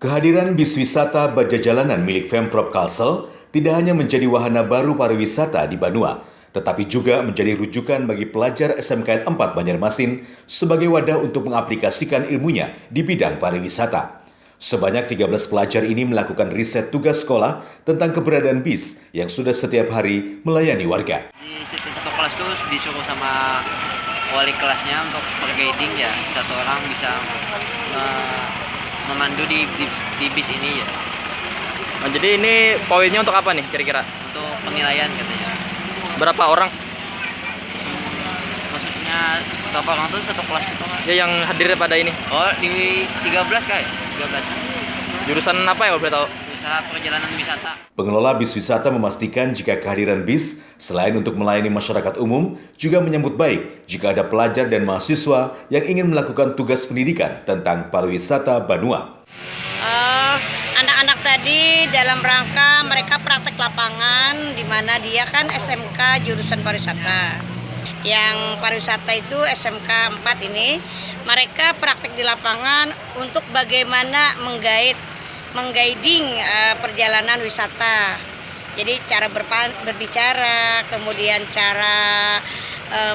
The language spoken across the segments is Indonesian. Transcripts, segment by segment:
Kehadiran bis wisata Baja Jalanan milik Pemprov Kalsel tidak hanya menjadi wahana baru pariwisata di Banua, tetapi juga menjadi rujukan bagi pelajar SMKN 4 Banjarmasin sebagai wadah untuk mengaplikasikan ilmunya di bidang pariwisata. Sebanyak 13 pelajar ini melakukan riset tugas sekolah tentang keberadaan bis yang sudah setiap hari melayani warga. Di satu kelas tuh disuruh sama wali kelasnya untuk per-guiding ya, satu orang bisa memandu di bis ini ya. Oh, jadi ini poinnya untuk apa nih kira-kira? Untuk penilaian katanya. Berapa orang? Maksudnya berapa orang tuh satu kelas itu kan? Ya yang hadir pada ini. Oh, di 13 kayak 13. Jurusan apa ya kalau boleh tahu? Usaha perjalanan wisata. Pengelola bis wisata memastikan jika kehadiran bis selain untuk melayani masyarakat umum juga menyambut baik jika ada pelajar dan mahasiswa yang ingin melakukan tugas pendidikan tentang pariwisata Banua. Anak-anak tadi dalam rangka mereka praktek lapangan di mana dia kan SMK jurusan pariwisata. Yang pariwisata itu SMK 4 ini mereka praktek di lapangan untuk bagaimana mengguiding perjalanan wisata. Jadi cara berbicara, kemudian cara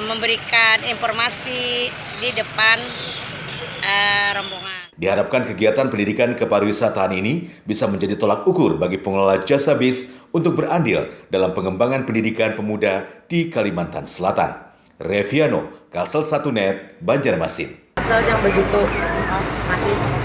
memberikan informasi di depan rombongan. Diharapkan kegiatan pendidikan kepariwisataan ini bisa menjadi tolak ukur bagi pengelola jasa bis untuk berandil dalam pengembangan pendidikan pemuda di Kalimantan Selatan. Reviano, Kalsel 1 Net, Banjarmasin. Yang begitu masih